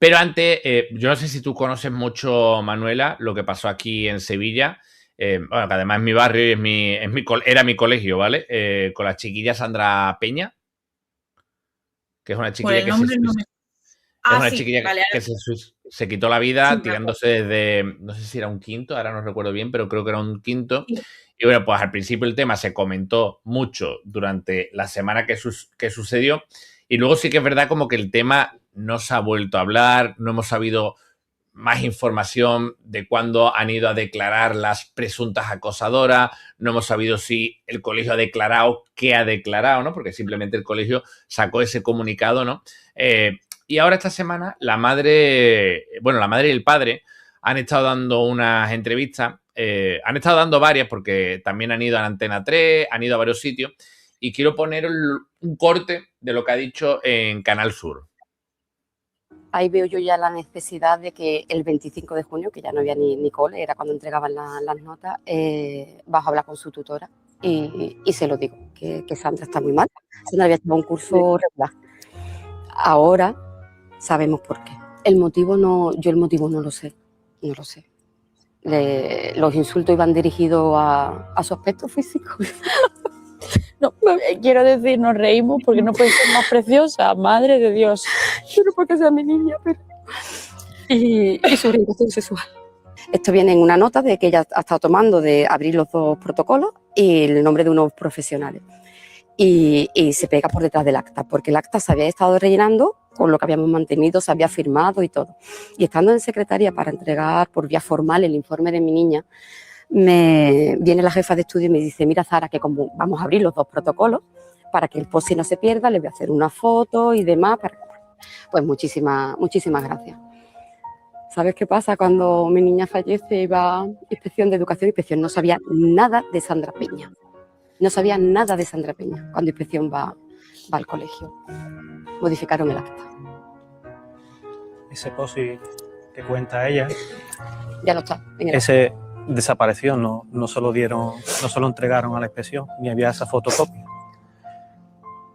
Pero antes, yo no sé si tú conoces mucho, Manuela, lo que pasó aquí en Sevilla. Bueno, que además es mi barrio y era mi colegio, ¿vale? Con la chiquilla Sandra Peña, que es una Por chiquilla el nombre no me... es Ah, una sí, chiquilla vale, que ahora se quitó la sí vida me acuerdo. tirándose desde, no sé si era un quinto, ahora no recuerdo bien, pero creo que era un quinto. Sí. Y bueno, pues al principio el tema se comentó mucho durante la semana que sucedió. Y luego sí que es verdad como que el tema no se ha vuelto a hablar, no hemos sabido más información de cuándo han ido a declarar las presuntas acosadoras, no hemos sabido si el colegio ha declarado qué ha declarado, ¿no? Porque simplemente el colegio sacó ese comunicado, ¿no? Y ahora esta semana la madre y el padre han estado dando unas entrevistas, han estado dando varias porque también han ido a la Antena 3, han ido a varios sitios y quiero poner un corte de lo que ha dicho en Canal Sur. Ahí veo yo ya la necesidad de que el 25 de junio, que ya no había ni cole, era cuando entregaban las notas, vas a hablar con su tutora y se lo digo, que Sandra está muy mal. Sandra había hecho un curso regular. Ahora sabemos por qué. El motivo no lo sé, no lo sé. Los insultos iban dirigidos a su aspecto físico. No, quiero decir, nos reímos porque no puede ser más preciosa, madre de Dios. Pero porque sea mi niña, pero... Y su orientación sexual. Esto viene en una nota de que ella ha estado tomando de abrir los dos protocolos y el nombre de unos profesionales. Y se pega por detrás del acta, porque el acta se había estado rellenando con lo que habíamos mantenido, se había firmado y todo. Y estando en secretaría para entregar por vía formal el informe de mi niña, me viene la jefa de estudio y me dice: mira, Zara, que como vamos a abrir los dos protocolos, para que el POSI no se pierda, le voy a hacer una foto y demás. Pues muchísimas gracias. ¿Sabes qué pasa? Cuando mi niña fallece iba a Inspección de Educación, Inspección no sabía nada de Sandra Peña. No sabía nada de Sandra Peña. Cuando Inspección va al colegio, modificaron el acta. Ese POSI que cuenta ella, ya no está. Ese desapareció, no se lo entregaron a la inspección, ni había esa fotocopia.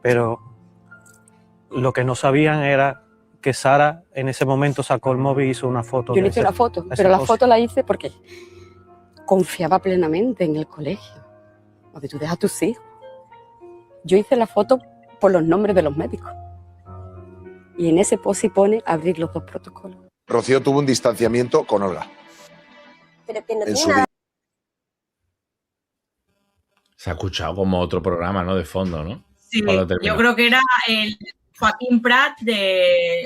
Pero lo que no sabían era que Sara en ese momento sacó el móvil y hizo una foto. Yo le hice una foto, pero la foto la hice porque confiaba plenamente en el colegio. Porque tú dejas a tus hijos. Yo hice la foto por los nombres de los médicos. Y en ese post pone abrir los dos protocolos. Rocío tuvo un distanciamiento con Olga. Pero que no tiene nada. Se ha escuchado como otro programa, ¿no? De fondo, ¿no? Sí, yo creo que era el Joaquín Prat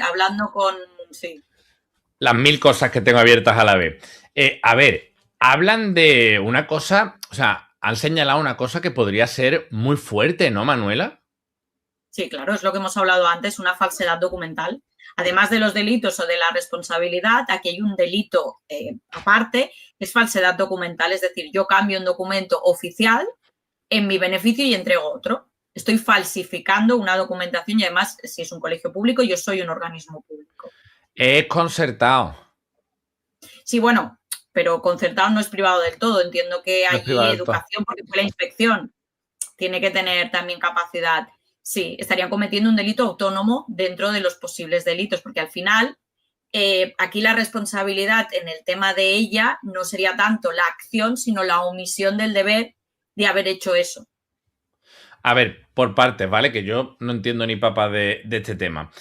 hablando con... Sí. Las 1000 cosas que tengo abiertas a la vez. A ver, hablan de una cosa, o sea, han señalado una cosa que podría ser muy fuerte, ¿no, Manuela? Sí, claro, es lo que hemos hablado antes, una falsedad documental. Además de los delitos o de la responsabilidad, aquí hay un delito aparte, que es falsedad documental, es decir, yo cambio un documento oficial en mi beneficio y entrego otro. Estoy falsificando una documentación y además, si es un colegio público, yo soy un organismo público. Es concertado. Sí, bueno, pero concertado no es privado del todo. Entiendo que hay educación porque fue la inspección. Tiene que tener también capacidad. Sí, estarían cometiendo un delito autónomo dentro de los posibles delitos, porque al final aquí la responsabilidad en el tema de ella no sería tanto la acción, sino la omisión del deber de haber hecho eso. A ver, por partes, ¿vale? Que yo no entiendo ni papa de este tema.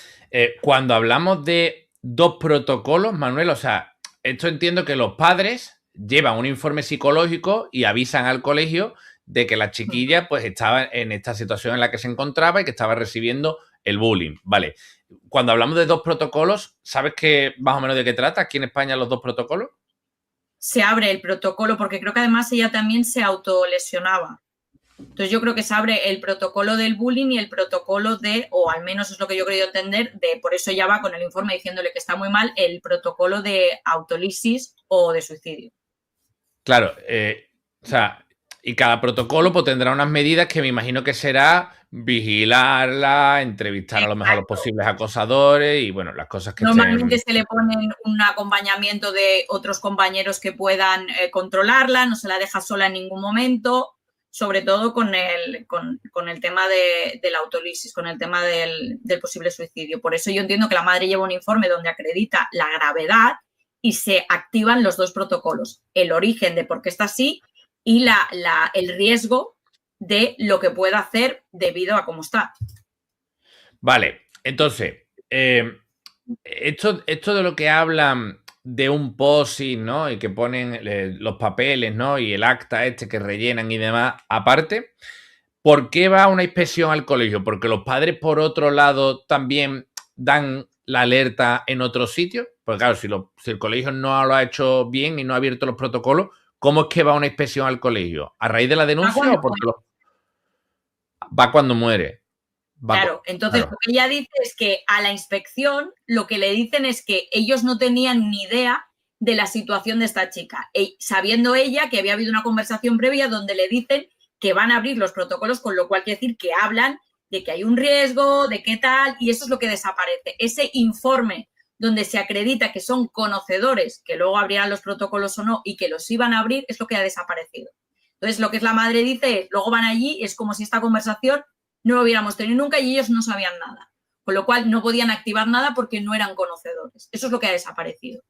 Cuando hablamos de dos protocolos, Manuel, o sea, esto entiendo que los padres llevan un informe psicológico y avisan al colegio de que la chiquilla pues estaba en esta situación en la que se encontraba y que estaba recibiendo el bullying, ¿vale? Cuando hablamos de dos protocolos, ¿sabes qué más o menos de qué trata aquí en España los dos protocolos? Se abre el protocolo porque creo que además ella también se autolesionaba. Entonces yo creo que se abre el protocolo del bullying y el protocolo de, o al menos es lo que yo he querido entender, de por eso ella va con el informe diciéndole que está muy mal, el protocolo de autolisis o de suicidio. Claro, o sea, y cada protocolo pues, tendrá unas medidas que me imagino que será vigilarla, entrevistar a lo mejor a los posibles acosadores y bueno, las cosas que normalmente se le ponen un acompañamiento de otros compañeros que puedan controlarla, no se la deja sola en ningún momento. sobre todo con el tema de la autólisis, con el tema del posible suicidio. Por eso yo entiendo que la madre lleva un informe donde acredita la gravedad y se activan los dos protocolos, el origen de por qué está así y el riesgo de lo que pueda hacer debido a cómo está. Vale, entonces, esto de lo que hablan de un POSIT, ¿no? Y que ponen los papeles, ¿no? Y el acta que rellenan y demás, aparte, ¿por qué va una inspección al colegio? Porque los padres, por otro lado, también dan la alerta en otros sitios. Porque claro, si el colegio no lo ha hecho bien y no ha abierto los protocolos, ¿cómo es que va una inspección al colegio? ¿A raíz de la denuncia o porque va cuando muere? Claro, entonces lo que ella dice es que a la inspección lo que le dicen es que ellos no tenían ni idea de la situación de esta chica, sabiendo ella que había habido una conversación previa donde le dicen que van a abrir los protocolos, con lo cual quiere decir que hablan de que hay un riesgo, de qué tal, y eso es lo que desaparece. Ese informe donde se acredita que son conocedores, que luego abrirán los protocolos o no y que los iban a abrir, es lo que ha desaparecido. Entonces, lo que es la madre dice, luego van allí y es como si esta conversación no lo hubiéramos tenido nunca y ellos no sabían nada. Con lo cual no podían activar nada porque no eran conocedores. Eso es lo que ha desaparecido.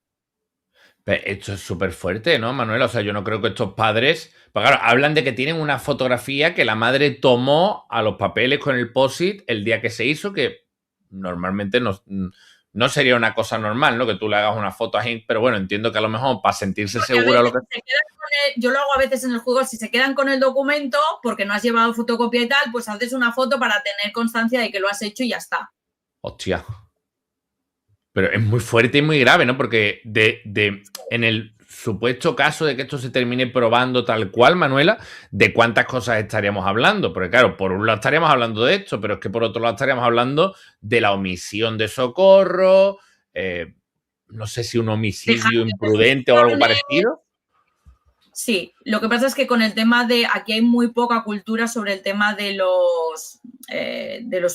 Pero esto es súper fuerte, ¿no, Manuela? O sea, yo no creo que estos padres... Pues claro, hablan de que tienen una fotografía que la madre tomó a los papeles con el POSIT el día que se hizo, que normalmente no sería una cosa normal, ¿no? Que tú le hagas una foto a gente, pero bueno, entiendo que a lo mejor para sentirse segura... Yo lo hago a veces en el juego, si se quedan con el documento porque no has llevado fotocopia y tal, pues haces una foto para tener constancia de que lo has hecho y ya está. Hostia. Pero es muy fuerte y muy grave, ¿no? Porque en el supuesto caso de que esto se termine probando tal cual, Manuela, ¿de cuántas cosas estaríamos hablando? Porque claro, por un lado estaríamos hablando de esto, pero es que por otro lado estaríamos hablando de la omisión de socorro, no sé si un homicidio imprudente o algo parecido. Sí, lo que pasa es que con el tema de... Aquí hay muy poca cultura sobre el tema de los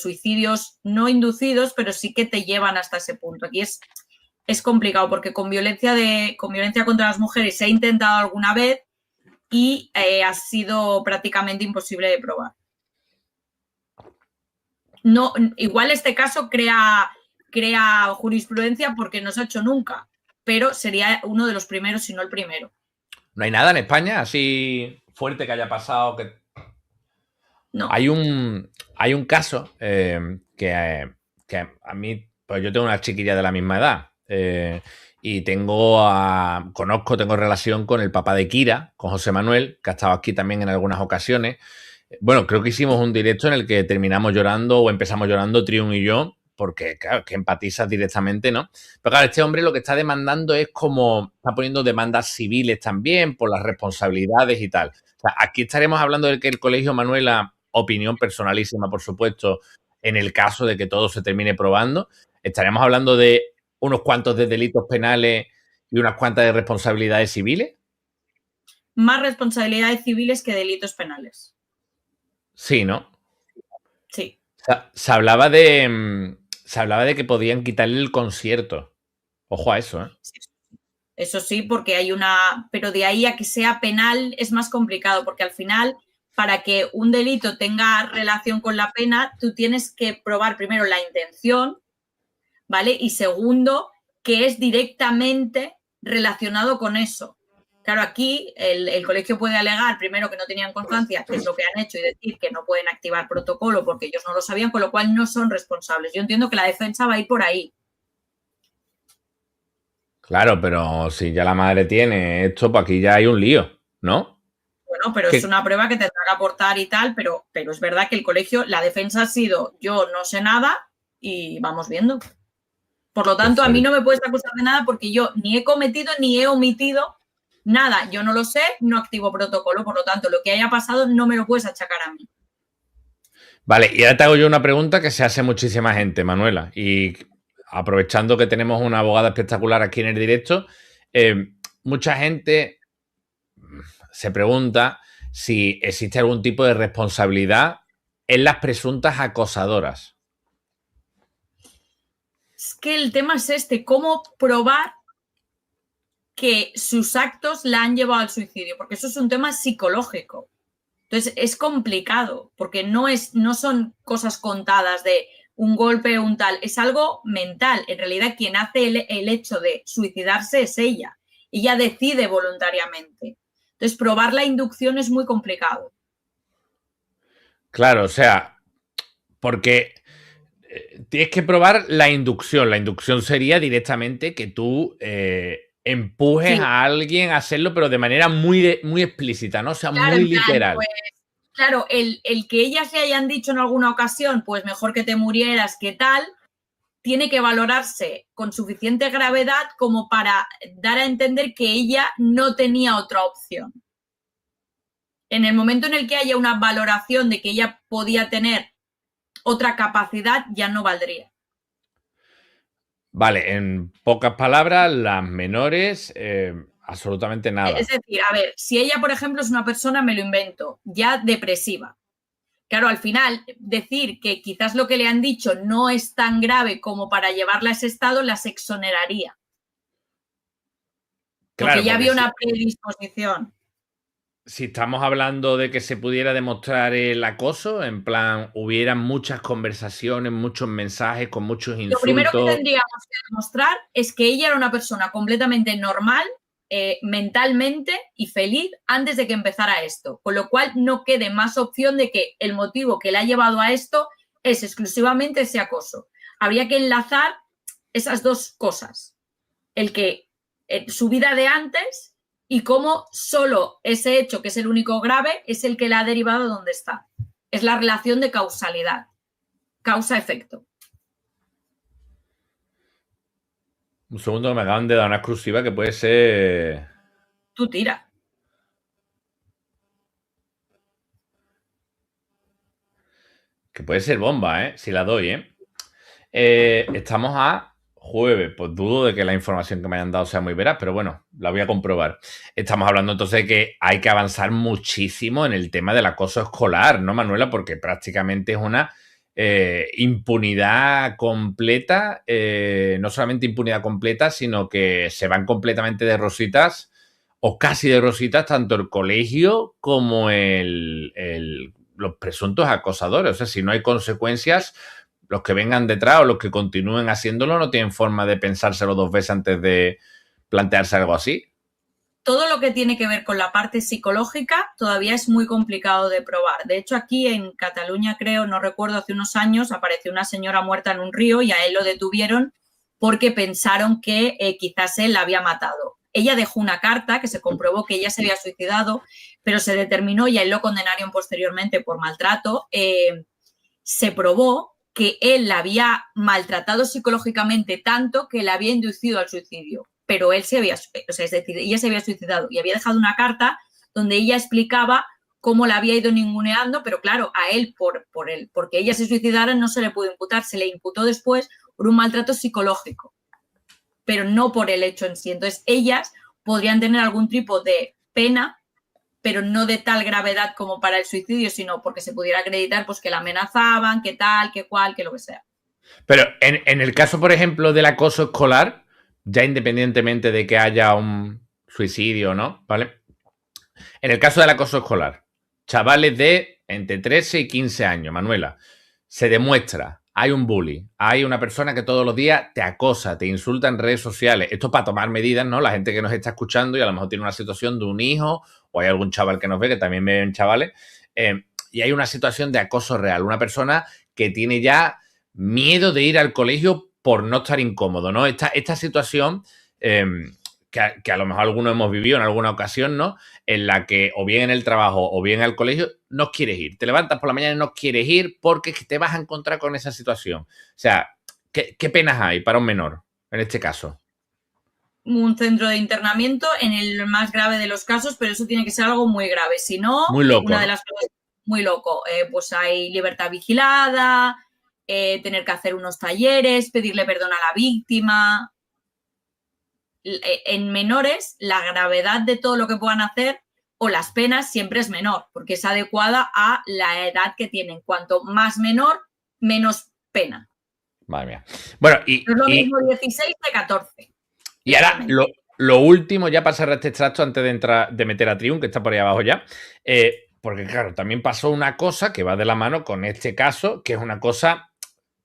suicidios no inducidos, pero sí que te llevan hasta ese punto. Aquí es complicado porque con violencia contra las mujeres se ha intentado alguna vez y ha sido prácticamente imposible de probar. No, igual este caso crea jurisprudencia porque no se ha hecho nunca, pero sería uno de los primeros, si no el primero. ¿No hay nada en España así fuerte que haya pasado? No. Hay un caso que a mí, pues yo tengo una chiquilla de la misma edad y tengo relación con el papá de Kira, con José Manuel, que ha estado aquí también en algunas ocasiones. Bueno, creo que hicimos un directo en el que terminamos llorando o empezamos llorando Triun y yo, porque claro, que empatizas directamente, ¿no? Pero claro, este hombre lo que está demandando es como, está poniendo demandas civiles también por las responsabilidades y tal. O sea, aquí estaremos hablando de que el colegio, Manuela, opinión personalísima, por supuesto, en el caso de que todo se termine probando, estaremos hablando de unos cuantos de delitos penales y unas cuantas de responsabilidades civiles. Más responsabilidades civiles que delitos penales. Sí, ¿no? Sí. Se hablaba de que podían quitarle el concierto. Ojo a eso, ¿eh? Sí. Eso sí, porque hay pero de ahí a que sea penal es más complicado, porque al final, para que un delito tenga relación con la pena, tú tienes que probar primero la intención, ¿vale? Y segundo, que es directamente relacionado con eso. Claro, aquí el colegio puede alegar, primero, que no tenían constancia, que es lo que han hecho, y decir que no pueden activar protocolo porque ellos no lo sabían, con lo cual no son responsables. Yo entiendo que la defensa va a ir por ahí. Claro, pero si ya la madre tiene esto, pues aquí ya hay un lío, ¿no? Bueno, pero es una prueba que tendrá que aportar y tal, pero es verdad que el colegio, la defensa ha sido yo no sé nada y vamos viendo. Por lo tanto, a mí no me puedes acusar de nada porque yo ni he cometido ni he omitido nada. Yo no lo sé, no activo protocolo, por lo tanto, lo que haya pasado no me lo puedes achacar a mí. Vale, y ahora te hago yo una pregunta que se hace muchísima gente, Manuela, y aprovechando que tenemos una abogada espectacular aquí en el directo, mucha gente se pregunta si existe algún tipo de responsabilidad en las presuntas acosadoras. Es que el tema es cómo probar que sus actos la han llevado al suicidio, porque eso es un tema psicológico. Entonces es complicado porque no son cosas contadas de un golpe o un tal, es algo mental. En realidad quien hace el hecho de suicidarse es ella. Ella decide voluntariamente. Entonces probar la inducción es muy complicado. Claro, o sea, porque tienes que probar la inducción. La inducción sería directamente que tú empujes a alguien a hacerlo, pero de manera muy, muy explícita, ¿no? O sea, claro, muy literal. Pues, claro, el que ellas le hayan dicho en alguna ocasión, pues mejor que te murieras, que tal, tiene que valorarse con suficiente gravedad como para dar a entender que ella no tenía otra opción. En el momento en el que haya una valoración de que ella podía tener otra capacidad, ya no valdría. Vale, en pocas palabras, las menores, absolutamente nada. Es decir, a ver, si ella, por ejemplo, es una persona, me lo invento, ya depresiva. Claro, al final, decir que quizás lo que le han dicho no es tan grave como para llevarla a ese estado, las exoneraría. Porque ya había una predisposición. Si estamos hablando de que se pudiera demostrar el acoso, en plan, hubiera muchas conversaciones, muchos mensajes con muchos insultos. Lo primero que tendríamos que demostrar es que ella era una persona completamente normal, mentalmente y feliz antes de que empezara esto. Con lo cual no quede más opción de que el motivo que la ha llevado a esto es exclusivamente ese acoso. Habría que enlazar esas dos cosas. El que su vida de antes y cómo solo ese hecho, que es el único grave, es el que la ha derivado a donde está. Es la relación de causalidad. Causa-efecto. Un segundo, que me acaban de dar una exclusiva que puede ser... Tú tira. Que puede ser bomba, ¿eh? Si la doy, ¿eh? Estamos a jueves. Pues dudo de que la información que me hayan dado sea muy veraz, pero bueno, la voy a comprobar. Estamos hablando entonces de que hay que avanzar muchísimo en el tema del acoso escolar, ¿no, Manuela? Porque prácticamente es una impunidad completa. No solamente impunidad completa, sino que se van completamente de rositas o casi de rositas tanto el colegio como los presuntos acosadores. O sea, si no hay consecuencias, los que vengan detrás o los que continúen haciéndolo no tienen forma de pensárselo dos veces antes de plantearse algo así. Todo lo que tiene que ver con la parte psicológica todavía es muy complicado de probar. De hecho, aquí en Cataluña, creo, no recuerdo, hace unos años apareció una señora muerta en un río y a él lo detuvieron porque pensaron que quizás él la había matado. Ella dejó una carta que se comprobó que ella se había suicidado, pero se determinó, y a él lo condenaron posteriormente por maltrato, se probó que él la había maltratado psicológicamente tanto que la había inducido al suicidio. Pero él se había, o sea, es decir, ella se había suicidado y había dejado una carta donde ella explicaba cómo la había ido ninguneando, pero claro, a él, porque ella se suicidara, no se le pudo imputar, se le imputó después por un maltrato psicológico, pero no por el hecho en sí. Entonces, ellas podrían tener algún tipo de pena, pero no de tal gravedad como para el suicidio, sino porque se pudiera acreditar pues que la amenazaban, que tal, que cual, que lo que sea. Pero en el caso, por ejemplo, del acoso escolar, ya independientemente de que haya un suicidio o no, ¿vale? En el caso del acoso escolar, chavales de entre 13 y 15 años, Manuela, se demuestra, hay un bully, hay una persona que todos los días te acosa, te insulta en redes sociales. Esto es para tomar medidas, ¿no? La gente que nos está escuchando y a lo mejor tiene una situación de un hijo, o hay algún chaval que nos ve, que también me ven chavales, y hay una situación de acoso real, una persona que tiene ya miedo de ir al colegio por no estar incómodo, ¿no? Esta situación que a lo mejor algunos hemos vivido en alguna ocasión, ¿no? En la que o bien en el trabajo o bien al colegio no quieres ir. Te levantas por la mañana y no quieres ir porque te vas a encontrar con esa situación. O sea, ¿qué penas hay para un menor en este caso? Un centro de internamiento en el más grave de los casos, pero eso tiene que ser algo muy grave. Si no, muy loco, una de las cosas muy loco, pues hay libertad vigilada, tener que hacer unos talleres, pedirle perdón a la víctima. En menores, la gravedad de todo lo que puedan hacer o las penas siempre es menor, porque es adecuada a la edad que tienen. Cuanto más menor, menos pena. Madre mía. Bueno, es lo mismo 16 de 14. Y ahora, lo último, ya para cerrar este extracto, antes de meter a Triun, que está por ahí abajo ya, Porque claro, también pasó una cosa que va de la mano con este caso, que es una cosa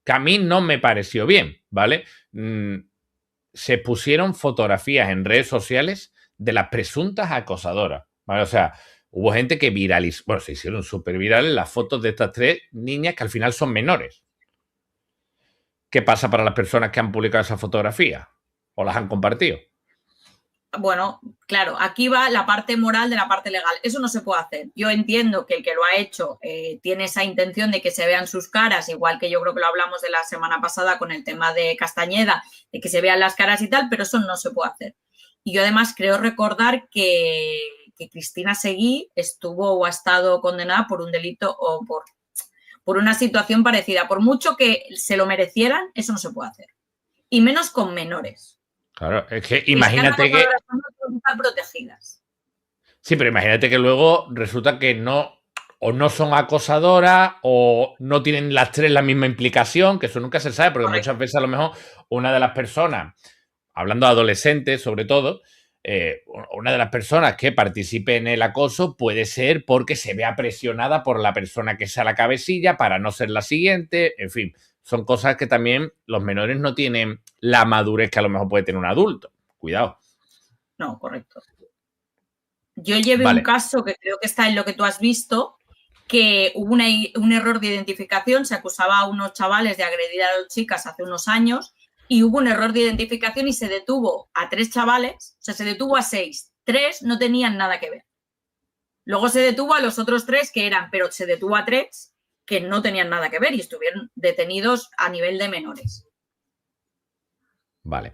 que a mí no me pareció bien, ¿vale? Se pusieron fotografías en redes sociales de las presuntas acosadoras, ¿vale? O sea, hubo gente que viralizó, bueno, se hicieron súper virales las fotos de estas 3 niñas que al final son menores. ¿Qué pasa para las personas que han publicado esas fotografías o las han compartido? Bueno, claro, aquí va la parte moral de la parte legal. Eso no se puede hacer. Yo entiendo que el que lo ha hecho tiene esa intención de que se vean sus caras, igual que yo creo que lo hablamos de la semana pasada con el tema de Castañeda, de que se vean las caras y tal, pero eso no se puede hacer. Y yo además creo recordar que Cristina Seguí estuvo o ha estado condenada por un delito o por una situación parecida. Por mucho que se lo merecieran, eso no se puede hacer. Y menos con menores. Claro, es que imagínate que... Están protegidas. Sí, pero imagínate que luego resulta que no, o no son acosadoras o no tienen las 3 la misma implicación, que eso nunca se sabe, porque muchas veces a lo mejor una de las personas, hablando de adolescentes sobre todo, una de las personas que participe en el acoso puede ser porque se vea presionada por la persona que sea la cabecilla para no ser la siguiente, en fin, son cosas que también los menores no tienen la madurez que a lo mejor puede tener un adulto. Cuidado. No, correcto. Yo llevé un caso que creo que está en lo que tú has visto, que hubo un error de identificación, se acusaba a unos chavales de agredir a 2 chicas hace unos años y hubo un error de identificación y se detuvo a 3 chavales, o sea, se detuvo a 6. 3 no tenían nada que ver. Luego se detuvo a los otros 3 que eran, pero se detuvo a 3 que no tenían nada que ver y estuvieron detenidos a nivel de menores. Vale.